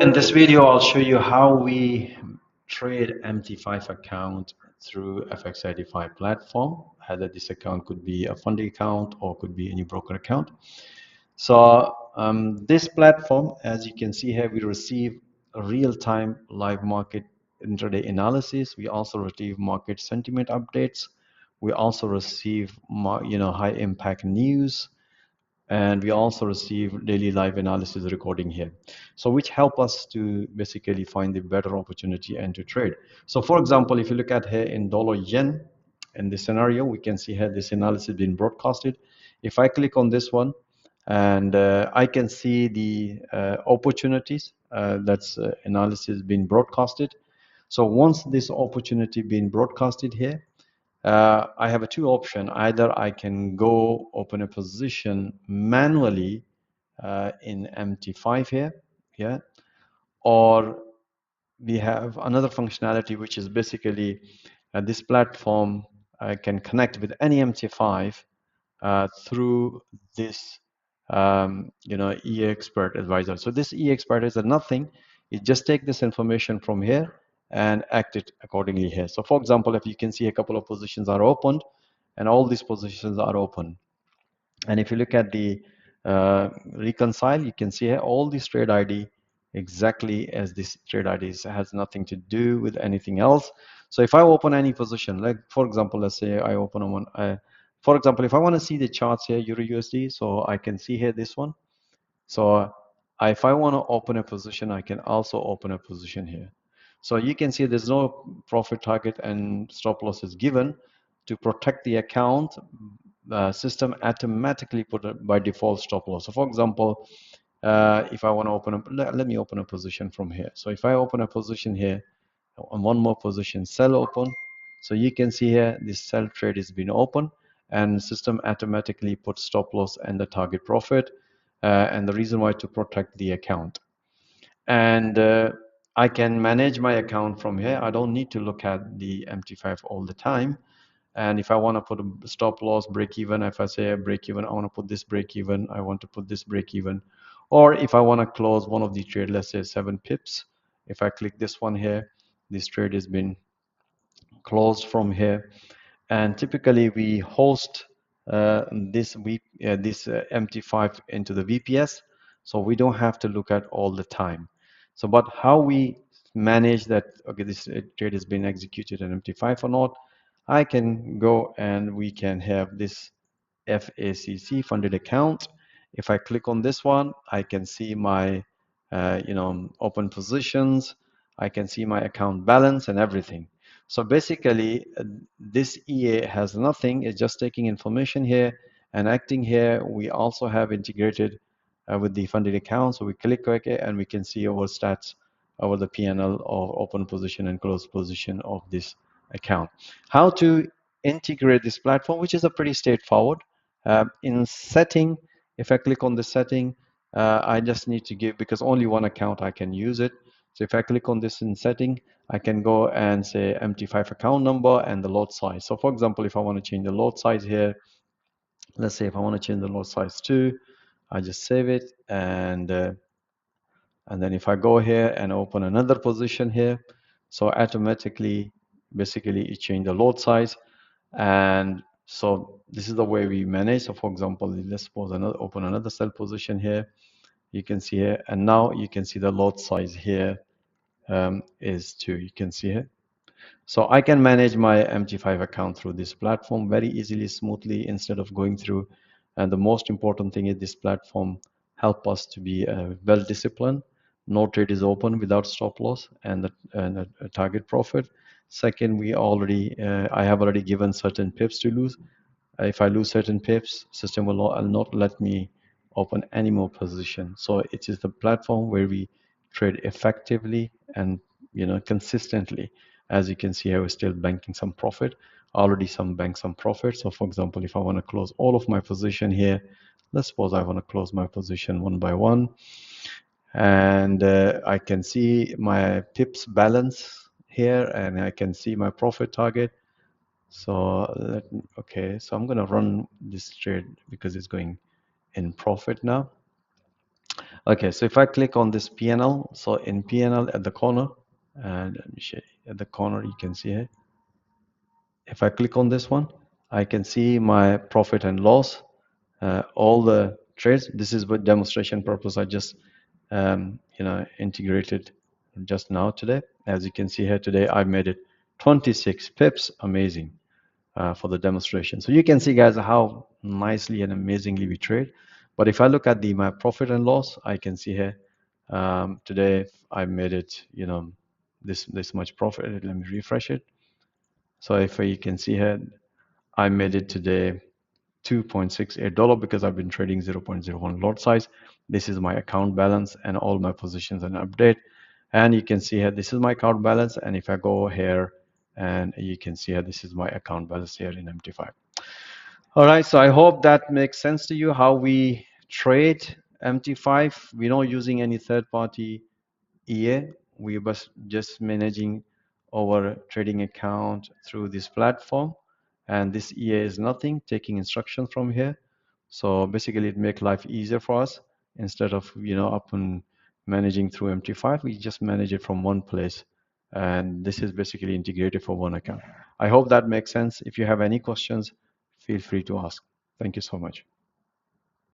In this video, I'll show you how we trade MT5 account through FX85 platform. Either this account could be a funding account or could be any broker account. So this platform, as you can see here, we receive a real-time live market intraday analysis. We also receive market sentiment updates. We also receive, high impact news, and we also receive daily live analysis recording here, so which help us to basically find the better opportunity and to trade. So for example, if you look at here in dollar yen, in this scenario, we can see here this analysis being broadcasted. If I click on this one, and I can see the opportunities, that's analysis being broadcasted. So once this opportunity being broadcasted here, I have a two option. Either I can go open a position manually in MT5 here, yeah, or we have another functionality, which is basically this platform can connect with any MT5 through this e-expert advisor. So this e-expert is nothing. You just take this information from here and act it accordingly here. So for example, if you can see a couple of positions are opened, and all these positions are open. And if you look at the reconcile, you can see here all these trade ID exactly as this trade ID has nothing to do with anything else. So if I open any position, like for example, let's say I open one, for example, if I want to see the charts here, Euro USD, so I can see here this one. So if I want to open a position, I can also open a position here. So you can see there's no profit target and stop loss is given. To protect the account, the system automatically put a, by default stop loss. So for example, if I want to open up, let me open a position from here. So if I open a position here, on one more position, sell open. So you can see here, this sell trade has been open, and system automatically puts stop loss and the target profit. And the reason why, to protect the account. And I can manage my account from here. I don't need to look at the MT5 all the time. And if I want to put a stop loss, break even, if I say a break even, I want to put this break even, I want to put this break even. Or if I want to close one of the trade, let's say 7 pips, if I click this one here, this trade has been closed from here. And typically we host this MT5 into the VPS, so we don't have to look at all the time. So but how we manage that, okay, this trade has been executed in MT5 or not, I can go and we can have this FACC funded account. If I click on this one, I can see my open positions, I can see my account balance and everything. So basically, this EA has nothing. It's just taking information here and acting here. We also have integrated with the funded account. So we click OK, and we can see our stats over the PNL of open position and closed position of this account. How to integrate this platform, which is a pretty straightforward. In setting, if I click on the setting, I just need to give, because only one account I can use it. So if I click on this in setting, I can go and say MT5 account number and the lot size. So for example, if I want to change the lot size here, let's say if I want to change the lot size to, I just save it, and then if I go here and open another position here, so automatically, basically it changed the lot size. And so this is the way we manage. So for example, let's suppose open another sell position here. You can see here, and now you can see the lot size here is 2. You can see here. So I can manage my MT5 account through this platform very easily, smoothly, instead of going through. And the most important thing is this platform help us to be well disciplined. No trade is open without stop loss and a target profit. Second, I have already given certain pips to lose. If I lose certain pips, system will not let me open any more position. So it is the platform where we trade effectively and consistently. As you can see, I was still banking some profit, already some profit. So for example, if I want to close all of my position here, let's suppose I want to close my position one by one, and I can see my pips balance here, and I can see my profit target. So okay, so I'm going to run this trade because it's going in profit now. Okay, so if I click on this PNL, so in PNL at the corner, and let me show you, at the corner you can see here. If I click on this one, I can see my profit and loss, all the trades. This is for demonstration purpose. I just integrated just now today. As you can see here today, I made it 26 pips. Amazing. For the demonstration. So you can see, guys, how nicely and amazingly we trade. But if I look at the my profit and loss, I can see here today I made it, this much profit. Let me refresh it. So if you can see here, I made it today $2.68 because I've been trading 0.01 lot size. This is my account balance and all my positions and update. And you can see here, this is my account balance. And if I go here, and you can see here, this is my account balance here in MT5. All right, so I hope that makes sense to you how we trade MT5. We're not using any third-party EA. We was just managing our trading account through this platform, and this EA is nothing, taking instructions from here. So basically, it makes life easier for us. Instead of up and managing through MT5, we just manage it from one place, and this is basically integrated for one account. I hope that makes sense. If you have any questions, feel free to ask. Thank you so much.